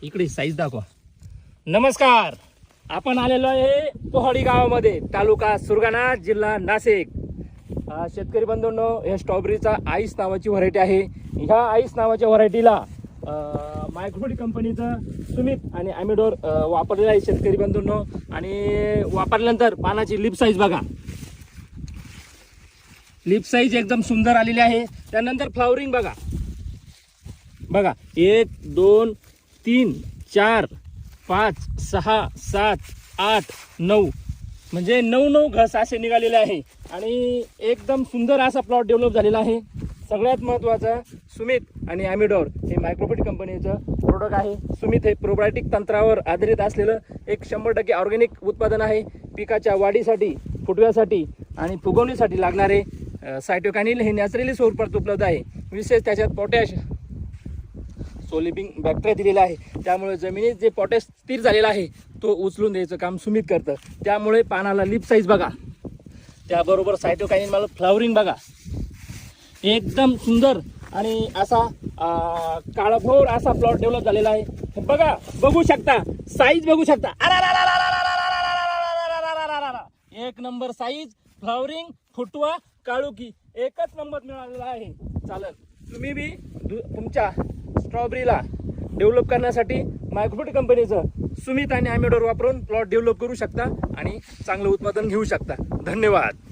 इकडे साईज दाखवा. नमस्कार, आपण आलेलो आहे पोहडी गावामध्ये, तालुका सुरगाणा, जिल्हा नाशिक. शेतकरी बंधूंनो, हे स्ट्रॉबेरीचा आईस नावाची व्हरायटी आहे. ह्या आईस नावाच्या व्हरायटीला मायक्रोफिट कंपनीचं सुमित आणि ॲमिडोर वापरलेलं आहे शेतकरी बंधूंनो. आणि वापरल्यानंतर पानाची लिप साईज बघा, लिप साईज एकदम सुंदर आलेली आहे. त्यानंतर फ्लावरिंग बघा बघा, 1 2 3 4 5 6 7 8 9 म्हणजे 9 घस असे निघालेले आहे. आणि एकदम सुंदर असा प्लॉट डेव्हलप झालेला आहे. सगळ्यात महत्त्वाचं, सुमित आणि ॲमिडोर हे मायक्रोफिट कंपनीचं प्रोडक्ट आहे. सुमित हे प्रोबायोटिक तंत्रावर आधारित असलेलं एक 100% ऑर्गॅनिक उत्पादन आहे. पिकाच्या वाढीसाठी, फुटव्यासाठी आणि फुगवणीसाठी लागणारे सायटोकायनिन हे नॅचरली स्वरूपात उपलब्ध आहे. विशेष त्याच्यात पोटॅश सोलिबिंग बॅक्टेरिया दिलेला आहे. त्यामुळे जमिनीत जे पोटॅश स्थिर झालेला आहे तो उचलून द्यायचं काम सुमित करतं. त्यामुळे पानाला लिप साईज बघा, त्याबरोबर सायटोकायनिन मला फ्लावरिंग बघा, एकदम सुंदर आणि असा काळाभोर असा प्लॉट डेव्हलप झालेला आहे. बघा, बघू शकता, साईज बघू शकता, एक नंबर साईज, फ्लावरिंग, फुटवा, काळुकी एकच नंबर मिळालेला आहे. चालेल, तुम्ही बी तुमच्या स्ट्रॉबेरीला डेव्हलप करण्यासाठी मायक्रोफिट कंपनीचं सुमित आणि ॲमिडोर वापरून प्लॉट डेव्हलप करू शकता आणि चांगलं उत्पादन घेऊ शकता. धन्यवाद.